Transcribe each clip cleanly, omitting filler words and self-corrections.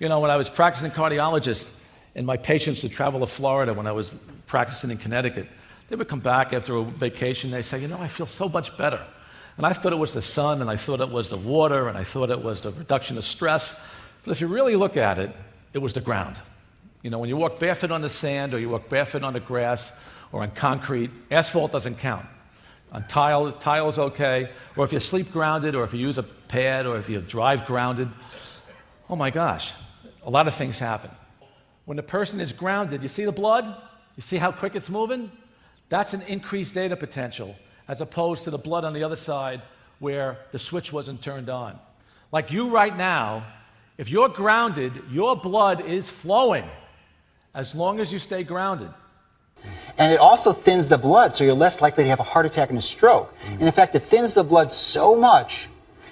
You know, when I was practicing cardiologist and my patients would travel to Florida when I was practicing in Connecticut, they would come back after a vacation, they say, you know, I feel so much better. And I thought it was the sun, and I thought it was the water, and I thought it was the reduction of stress. But if you really look at it, it was the ground. You know, when you walk barefoot on the sand, or you walk barefoot on the grass, or on concrete, asphalt doesn't count. On tile's okay. Or if you sleep grounded, or if you use a pad, or if you drive grounded, oh my gosh, a lot of things happen. When the person is grounded, you see the blood? You see how quick it's moving? That's an increased zeta potential, as opposed to the blood on the other side where the switch wasn't turned on. Like you right now, if you're grounded, your blood is flowing as long as you stay grounded. And it also thins the blood, so you're less likely to have a heart attack and a stroke. And in fact, it thins the blood so much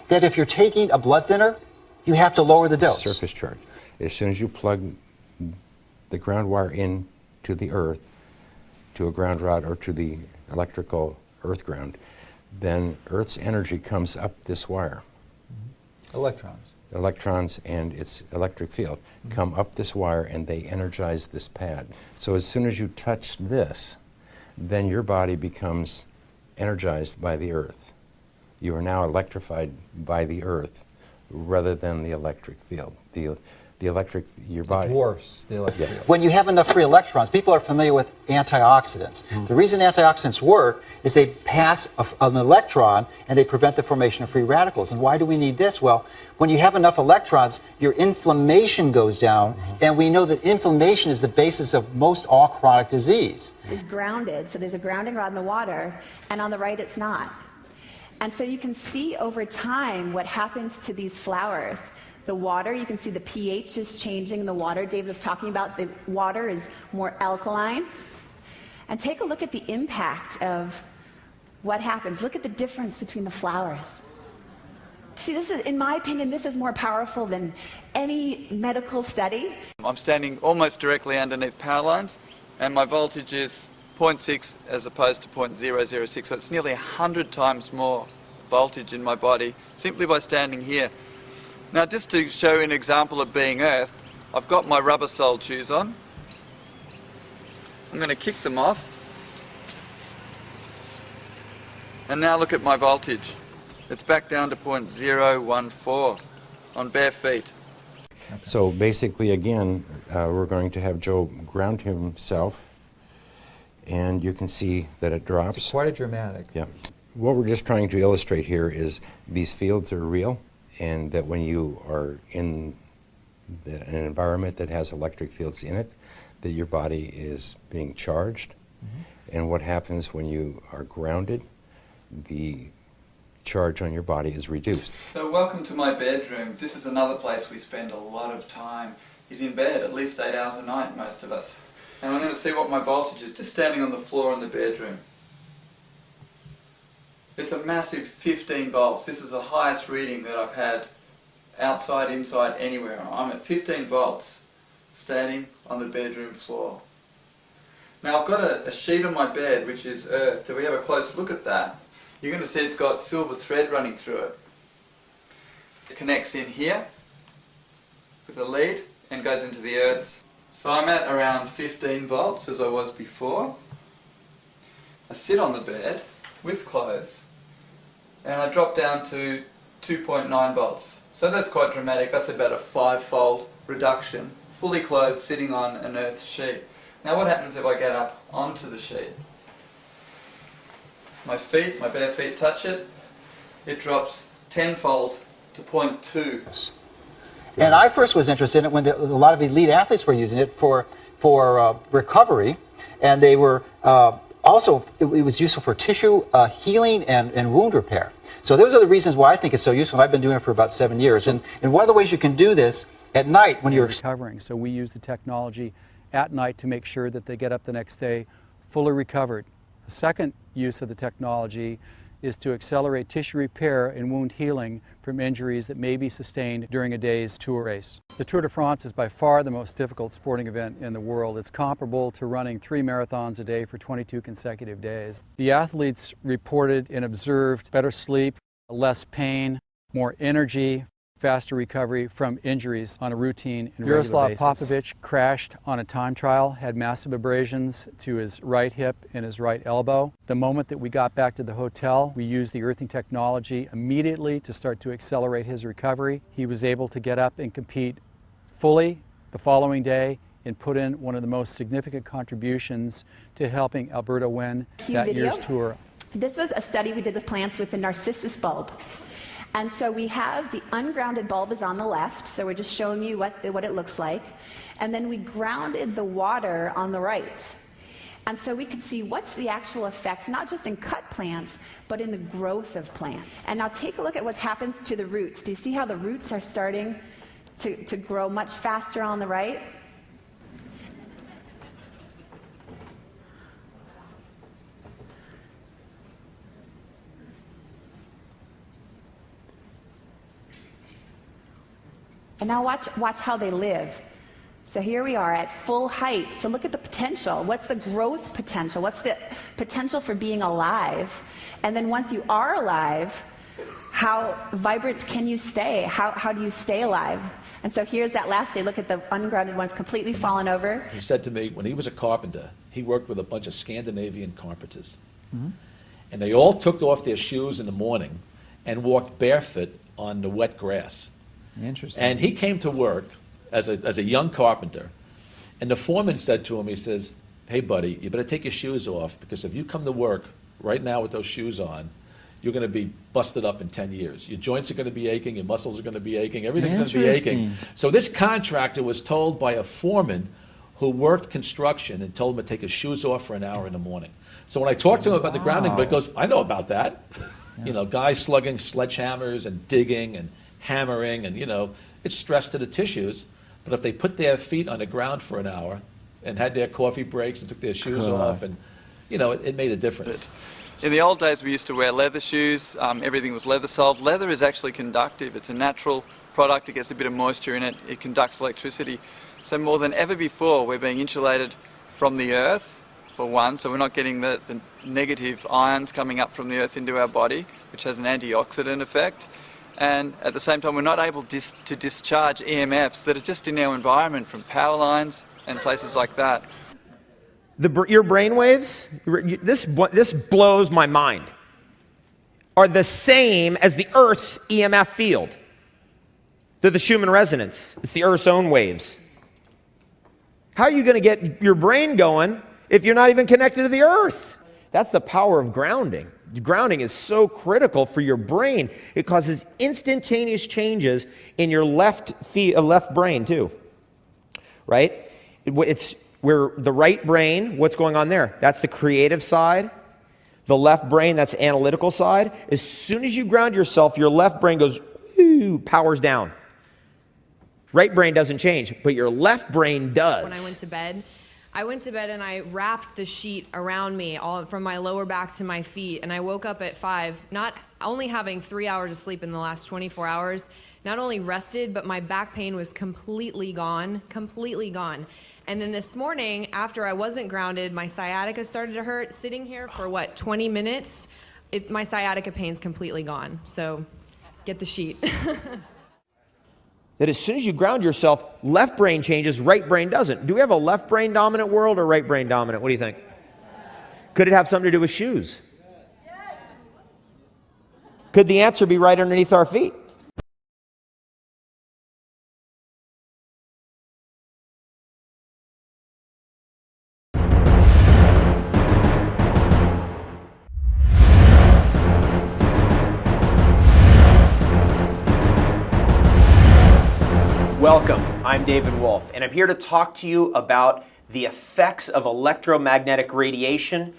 that if you're taking a blood thinner, you have to lower the dose. Surface charge. As soon as you plug the ground wire in to the earth, to a ground rod or to the electrical earth ground, then Earth's energy comes up this wire. Electrons. Electrons and its electric field come up this wire and they energize this pad. So as soon as you touch this, then your body becomes energized by the earth. You are now electrified by the earth rather than the electric field. Your body Dwarfs the electric field. When you have enough free electrons, people are familiar with antioxidants. The reason antioxidants work is they pass an electron and they prevent the formation of free radicals. And why do we need this? Well, when you have enough electrons, your inflammation goes down, and we know that inflammation is the basis of most all chronic disease. It's grounded, so there's a grounding rod in the water, and on the right it's not. And so you can see over time what happens to these flowers. The water, you can see the pH is changing in the water. David was talking about the water is more alkaline. And take a look at the impact of what happens. Look at the difference between the flowers. See, this is, in my opinion, this is more powerful than any medical study. I'm standing almost directly underneath power lines, and my voltage is 0.6 as opposed to 0.006, so it's nearly 100 times more voltage in my body simply by standing here. Now, just to show you an example of being earthed, I've got my rubber soled shoes on. I'm going to kick them off. And now look at my voltage. It's back down to 0.014 on bare feet. So basically, again, we're going to have Joe ground himself, and you can see that it drops. It's quite a dramatic. Yeah. What we're just trying to illustrate here is these fields are real, and that when you are in an environment that has electric fields in it, that your body is being charged. And what happens when you are grounded, the charge on your body is reduced. So welcome to my bedroom. This is another place we spend a lot of time. He's in bed at least 8 hours a night, most of us. And I'm going to see what my voltage is, just standing on the floor in the bedroom. It's a massive 15 volts. This is the highest reading that I've had outside, inside, anywhere. I'm at 15 volts, standing on the bedroom floor. Now I've got a sheet on my bed which is earthed. If we have a close look at that, you're going to see it's got silver thread running through it. It connects in here with a lead and goes into the earth. So I'm at around 15 volts as I was before. I sit on the bed with clothes and I drop down to 2.9 volts. So that's quite dramatic. That's about a 5-fold reduction, fully clothed, sitting on an earth sheet. Now what happens if I get up onto the sheet? My feet, my bare feet touch it, it drops 10-fold to 0.2. And I first was interested in it when a lot of elite athletes were using it for recovery, and they were also, it was useful for tissue healing and wound repair. So those are the reasons why I think it's so useful. I've been doing it for about 7 years. And one of the ways you can do this at night when you're recovering. So we use the technology at night to make sure that they get up the next day fully recovered. The second use of the technology is to accelerate tissue repair and wound healing from injuries that may be sustained during a day's tour race. The Tour de France is by far the most difficult sporting event in the world. It's comparable to running 3 marathons a day for 22 consecutive days. The athletes reported and observed better sleep, less pain, more energy, faster recovery from injuries on a routine and regular basis. Miroslav Popovich crashed on a time trial, had massive abrasions to his right hip and his right elbow. The moment that we got back to the hotel, we used the earthing technology immediately to start to accelerate his recovery. He was able to get up and compete fully the following day and put in one of the most significant contributions to helping Alberta win that year's tour. This was a study we did with plants with the narcissus bulb. And so we have the ungrounded bulb is on the left, so we're just showing you what it looks like. And then we grounded the water on the right. And so we could see what's the actual effect, not just in cut plants, but in the growth of plants. And now take a look at what happens to the roots. Do you see how the roots are starting to grow much faster on the right? And now watch how they live. So here we are at full height. So look at the potential. What's the growth potential? What's the potential for being alive? And then once you are alive, how vibrant can you stay? How do you stay alive? And so here's that last day. Look at the ungrounded ones completely fallen over. He said to me, when he was a carpenter, he worked with a bunch of Scandinavian carpenters. Mm-hmm. And they all took off their shoes in the morning and walked barefoot on the wet grass. Interesting. And he came to work as a young carpenter, and the foreman said to him, he says, "Hey buddy, you better take your shoes off, because if you come to work right now with those shoes on, you're going to be busted up in 10 years. Your joints are going to be aching, your muscles are going to be aching, everything's going to be aching." So this contractor was told by a foreman who worked construction and told him to take his shoes off for an hour in the morning. So when I talked to him about the grounding, but he goes, "I know about that." Yeah. You know, guys slugging sledgehammers and digging and hammering, and it's stress to the tissues. But if they put their feet on the ground for an hour and had their coffee breaks and took their shoes off, and it made a difference. In the old days we used to wear leather shoes, everything was leather soled. Leather is actually conductive, it's a natural product, it gets a bit of moisture in it, it conducts electricity. So more than ever before we're being insulated from the earth, for one, so we're not getting the negative ions coming up from the earth into our body, which has an antioxidant effect. And at the same time, we're not able to discharge EMFs that are just in our environment from power lines and places like that. Your brain waves, this blows my mind, are the same as the Earth's EMF field. They're the Schumann resonance. It's the Earth's own waves. How are you going to get your brain going if you're not even connected to the Earth? That's the power of grounding. Grounding is so critical for your brain. It causes instantaneous changes in your left brain too, right? It's where the right brain, what's going on there? That's the creative side. The left brain, that's the analytical side. As soon as you ground yourself, your left brain goes, whoo, powers down. Right brain doesn't change, but your left brain does. When I went to bed and I wrapped the sheet around me, all from my lower back to my feet, and I woke up at 5, not only having 3 hours of sleep in the last 24 hours, not only rested, but my back pain was completely gone. And then this morning, after I wasn't grounded, my sciatica started to hurt. Sitting here for 20 minutes, my sciatica pain's completely gone. So get the sheet. That as soon as you ground yourself, left brain changes, right brain doesn't. Do we have a left brain dominant world or right brain dominant? What do you think? Could it have something to do with shoes? Could the answer be right underneath our feet? Welcome, I'm David Wolf, and I'm here to talk to you about the effects of electromagnetic radiation,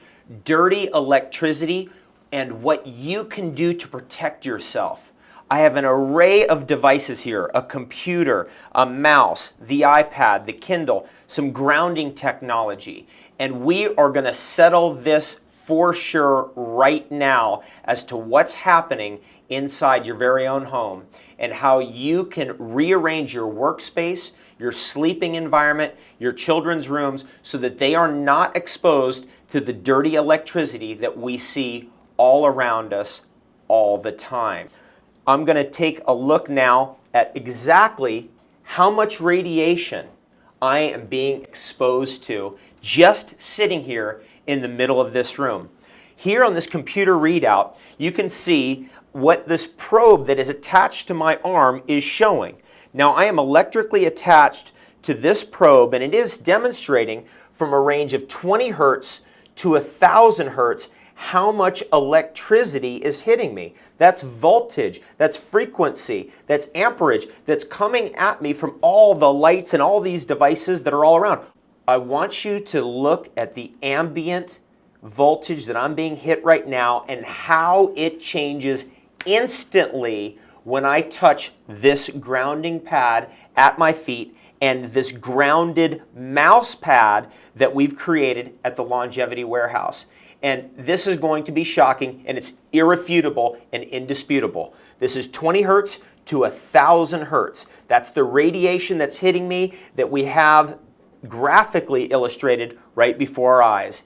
dirty electricity, and what you can do to protect yourself. I have an array of devices here, a computer, a mouse, the iPad, the Kindle, some grounding technology, and we are going to settle this for sure right now as to what's happening inside your very own home and how you can rearrange your workspace, your sleeping environment, your children's rooms so that they are not exposed to the dirty electricity that we see all around us all the time. I'm going to take a look now at exactly how much radiation I am being exposed to just sitting here in the middle of this room. Here on this computer readout, you can see what this probe that is attached to my arm is showing. Now, I am electrically attached to this probe, and it is demonstrating from a range of 20 hertz to 1,000 hertz how much electricity is hitting me. That's voltage, that's frequency, that's amperage, that's coming at me from all the lights and all these devices that are all around. I want you to look at the ambient voltage that I'm being hit right now and how it changes instantly when I touch this grounding pad at my feet and this grounded mouse pad that we've created at the Longevity Warehouse. And this is going to be shocking, and it's irrefutable and indisputable. This is 20 hertz to 1,000 hertz. That's the radiation that's hitting me that we have graphically illustrated right before our eyes.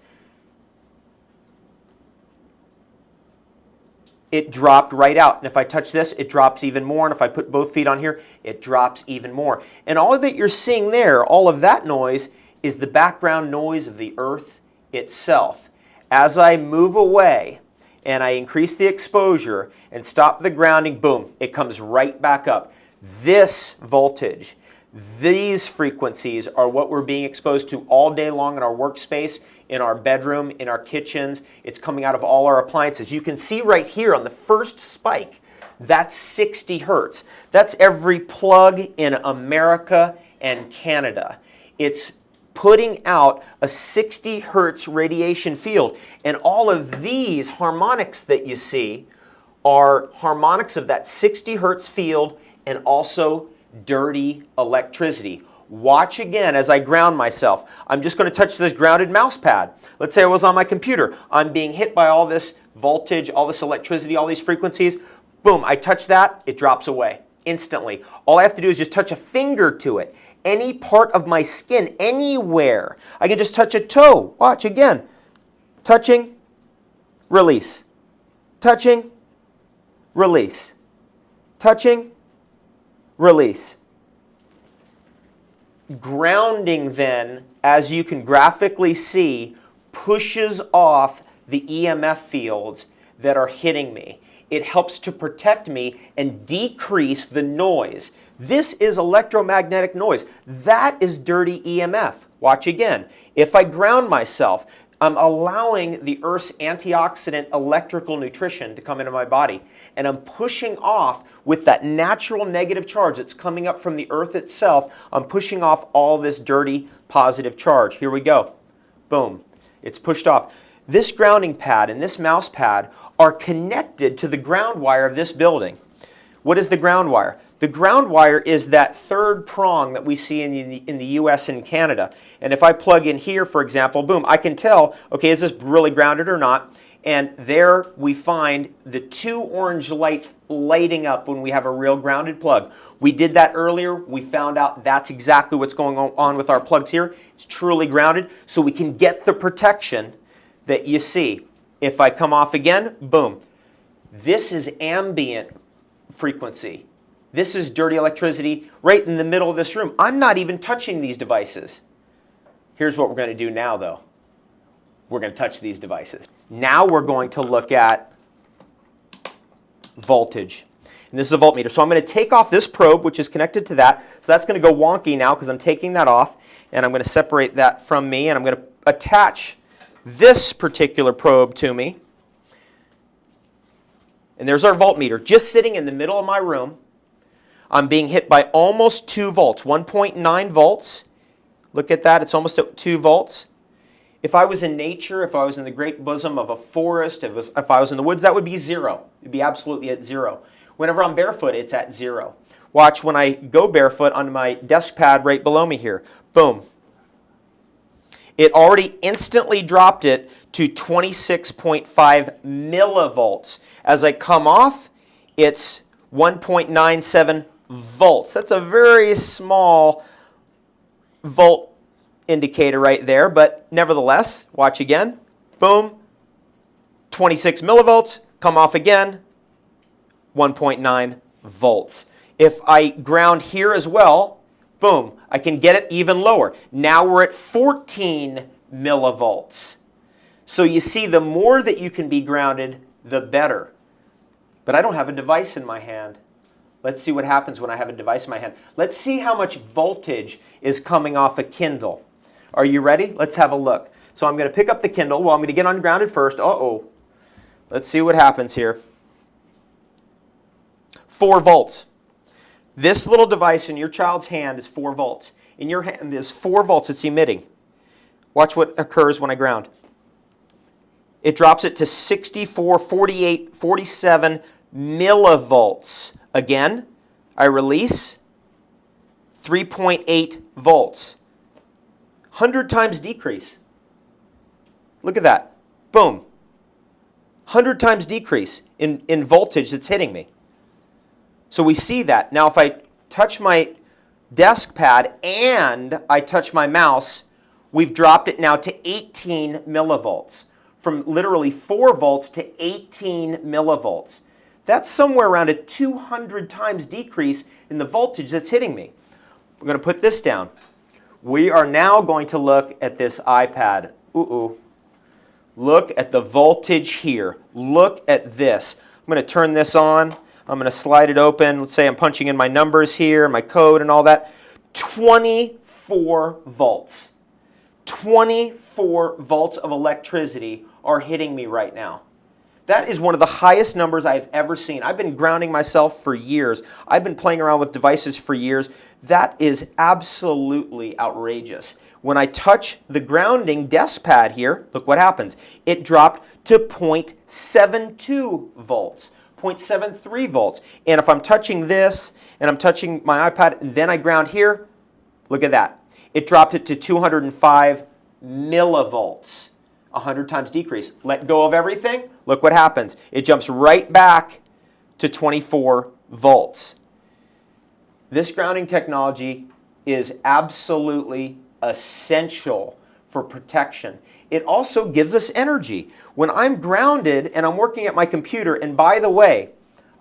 It dropped right out. And if I touch this, it drops even more. And if I put both feet on here, it drops even more. And all that you're seeing there, all of that noise, is the background noise of the earth itself. As I move away and I increase the exposure and stop the grounding, boom, it comes right back up. This voltage, these frequencies are what we're being exposed to all day long in our workspace, in our bedroom, in our kitchens. It's coming out of all our appliances. You can see right here on the first spike, that's 60 hertz. That's every plug in America and Canada. It's putting out a 60 hertz radiation field. And all of these harmonics that you see are harmonics of that 60 hertz field and also dirty electricity. Watch again as I ground myself. I'm just going to touch this grounded mouse pad. Let's say I was on my computer. I'm being hit by all this voltage, all this electricity, all these frequencies. Boom, I touch that, it drops away instantly. All I have to do is just touch a finger to it. Any part of my skin, anywhere. I can just touch a toe. Watch again. Touching, release. Touching, release. Touching, release. Grounding then, as you can graphically see, pushes off the EMF fields that are hitting me. It helps to protect me and decrease the noise. This is electromagnetic noise. That is dirty EMF. Watch again. If I ground myself, I'm allowing the Earth's antioxidant electrical nutrition to come into my body. And I'm pushing off with that natural negative charge that's coming up from the Earth itself. I'm pushing off all this dirty positive charge. Here we go. Boom. It's pushed off. This grounding pad and this mouse pad are connected to the ground wire of this building. What is the ground wire? The ground wire is that third prong that we see in the US and Canada. And if I plug in here, for example, boom, I can tell, okay, is this really grounded or not? And there we find the two orange lights lighting up when we have a real grounded plug. We did that earlier. We found out that's exactly what's going on with our plugs here. It's truly grounded, so we can get the protection that you see. If I come off again, boom. This is ambient frequency. This is dirty electricity right in the middle of this room. I'm not even touching these devices. Here's what we're going to do now, though. We're going to touch these devices. Now we're going to look at voltage. And this is a voltmeter. So I'm going to take off this probe, which is connected to that. So that's going to go wonky now because I'm taking that off. And I'm going to separate that from me. And I'm going to attach this particular probe to me. And there's our voltmeter, just sitting in the middle of my room. I'm being hit by almost 2 volts, 1.9 volts. Look at that, it's almost at 2 volts. If I was in nature, if I was in the great bosom of a forest, if I was in the woods, that would be 0. It would be absolutely at 0. Whenever I'm barefoot, it's at 0. Watch when I go barefoot on my desk pad right below me here. Boom. It already instantly dropped it to 26.5 millivolts. As I come off, it's 1.97 volts. That's a very small volt indicator right there, but nevertheless, watch again. Boom. 26 millivolts. Come off again. 1.9 volts. If I ground here as well, boom, I can get it even lower. Now we're at 14 millivolts. So you see, the more that you can be grounded, the better. But I don't have a device in my hand. Let's see what happens when I have a device in my hand. Let's see how much voltage is coming off a Kindle. Are you ready? Let's have a look. So I'm going to pick up the Kindle. Well, I'm going to get ungrounded first. Uh-oh. Let's see what happens here. 4 volts. This little device in your child's hand is 4 volts. In your hand is 4 volts it's emitting. Watch what occurs when I ground. It drops it to 64, 48, 47 millivolts. Again, I release 3.8 volts. 100 times decrease. Look at that. Boom. 100 times decrease in voltage that's hitting me. So we see that. Now if I touch my desk pad and I touch my mouse, we've dropped it now to 18 millivolts. From literally 4 volts to 18 millivolts. That's somewhere around a 200 times decrease in the voltage that's hitting me. We're going to put this down. We are now going to look at this iPad. Look at the voltage here. Look at this. I'm going to turn this on. I'm going to slide it open. Let's say I'm punching in my numbers here, my code and all that. 24 volts. 24 volts of electricity are hitting me right now. That is one of the highest numbers I've ever seen. I've been grounding myself for years. I've been playing around with devices for years. That is absolutely outrageous. When I touch the grounding desk pad here, look what happens. It dropped to 0.72 volts, 0.73 volts. And if I'm touching this and I'm touching my iPad and then I ground here, look at that. It dropped it to 205 millivolts. 100 times decrease. Let go of everything. Look what happens. It jumps right back to 24 volts. This grounding technology is absolutely essential for protection. It also gives us energy. When I'm grounded and I'm working at my computer, and by the way,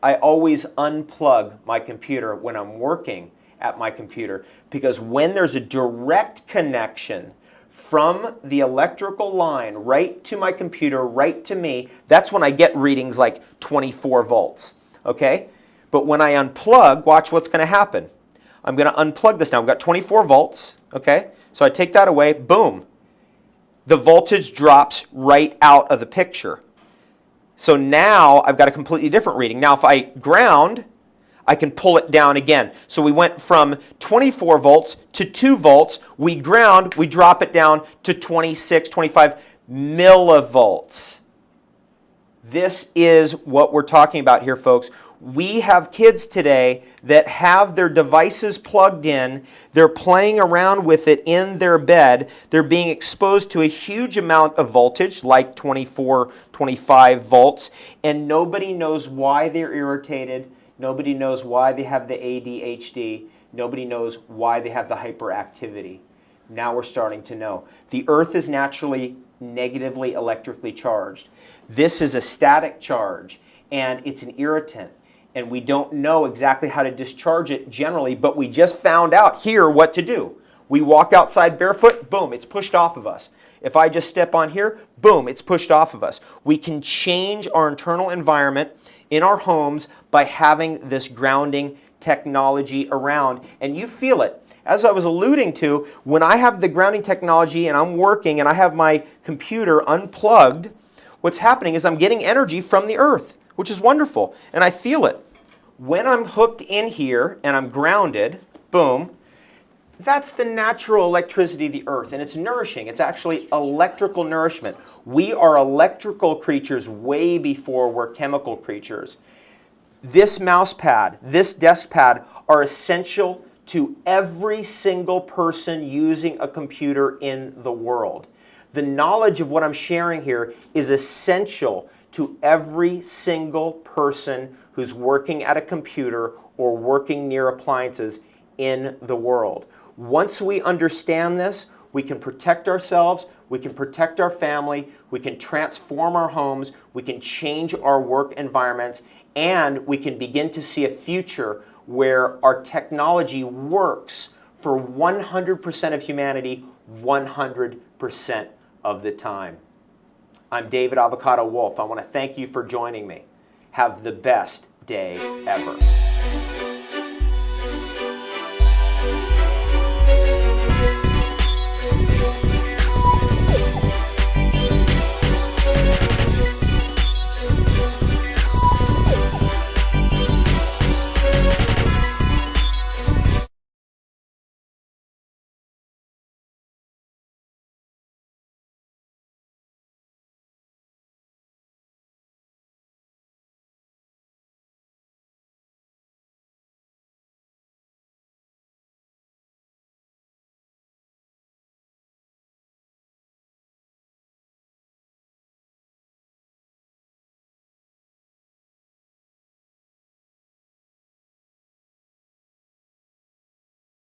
I always unplug my computer when I'm working at my computer, because when there's a direct connection from the electrical line right to my computer, right to me, that's when I get readings like 24 volts, okay? But when I unplug, watch what's going to happen. I'm going to unplug this now. We've got 24 volts, okay? So I take that away, boom. The voltage drops right out of the picture. So now I've got a completely different reading. Now if I ground, I can pull it down again. So we went from 24 volts to 2 volts. We ground, we drop it down to 26, 25 millivolts. This is what we're talking about here, folks. We have kids today that have their devices plugged in. They're playing around with it in their bed. They're being exposed to a huge amount of voltage, like 24, 25 volts, and nobody knows why they're irritated. Nobody knows why they have the ADHD. Nobody knows why they have the hyperactivity. Now we're starting to know. The Earth is naturally negatively electrically charged. This is a static charge, and it's an irritant. And we don't know exactly how to discharge it generally, but we just found out here what to do. We walk outside barefoot, boom, it's pushed off of us. If I just step on here, boom, it's pushed off of us. We can change our internal environment in our homes by having this grounding technology around, and you feel it. As I was alluding to, when I have the grounding technology and I'm working and I have my computer unplugged, what's happening is I'm getting energy from the earth, which is wonderful, and I feel it. When I'm hooked in here and I'm grounded, boom, that's the natural electricity of the earth, and it's nourishing. It's actually electrical nourishment. We are electrical creatures way before we're chemical creatures. This mouse pad, this desk pad are essential to every single person using a computer in the world. The knowledge of what I'm sharing here is essential to every single person who's working at a computer or working near appliances in the world. Once we understand this, we can protect ourselves, we can protect our family, we can transform our homes, we can change our work environments, and we can begin to see a future where our technology works for 100% of humanity 100% of the time. I'm David Avocado Wolf. I want to thank you for joining me. Have the best day ever.